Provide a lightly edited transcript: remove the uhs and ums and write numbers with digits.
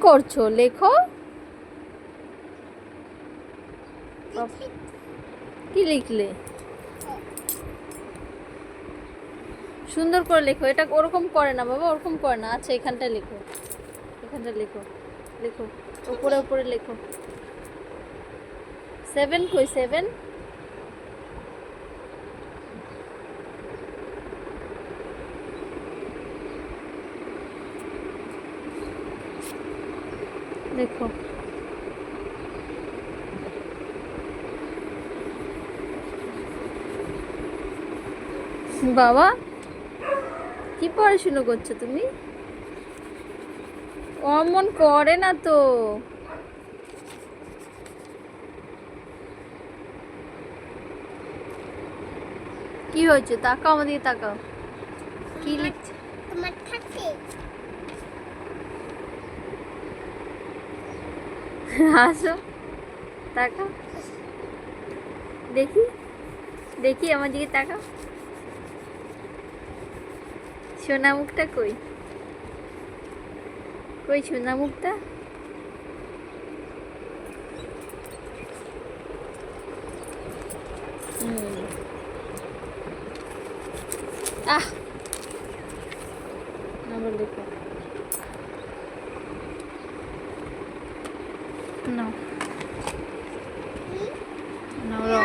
করছো? লেখো। কি লিখলে? সুন্দর করে লেখো। এটা ওরকম করে না বাবা, ওরকম করে না। আচ্ছা এখানটা লেখো, এখানটা লেখো, লেখো উপরে উপরে লেখো। 7 কই? 7 লেখো। বাবা কি পড়াশুনো করছো তুমি? অমন করে না তো। কি হয়েছে? তাকাও আমাদিকে, তাকাও। কি লিখছো? তোমার থাকে হাসো, তাকাও। দেখি, দেখি আমার দিকে তাকাও। সোনা মুখটা কই? কই সোনা মুখটা? আহ আবার দেখো নাও, নাও রং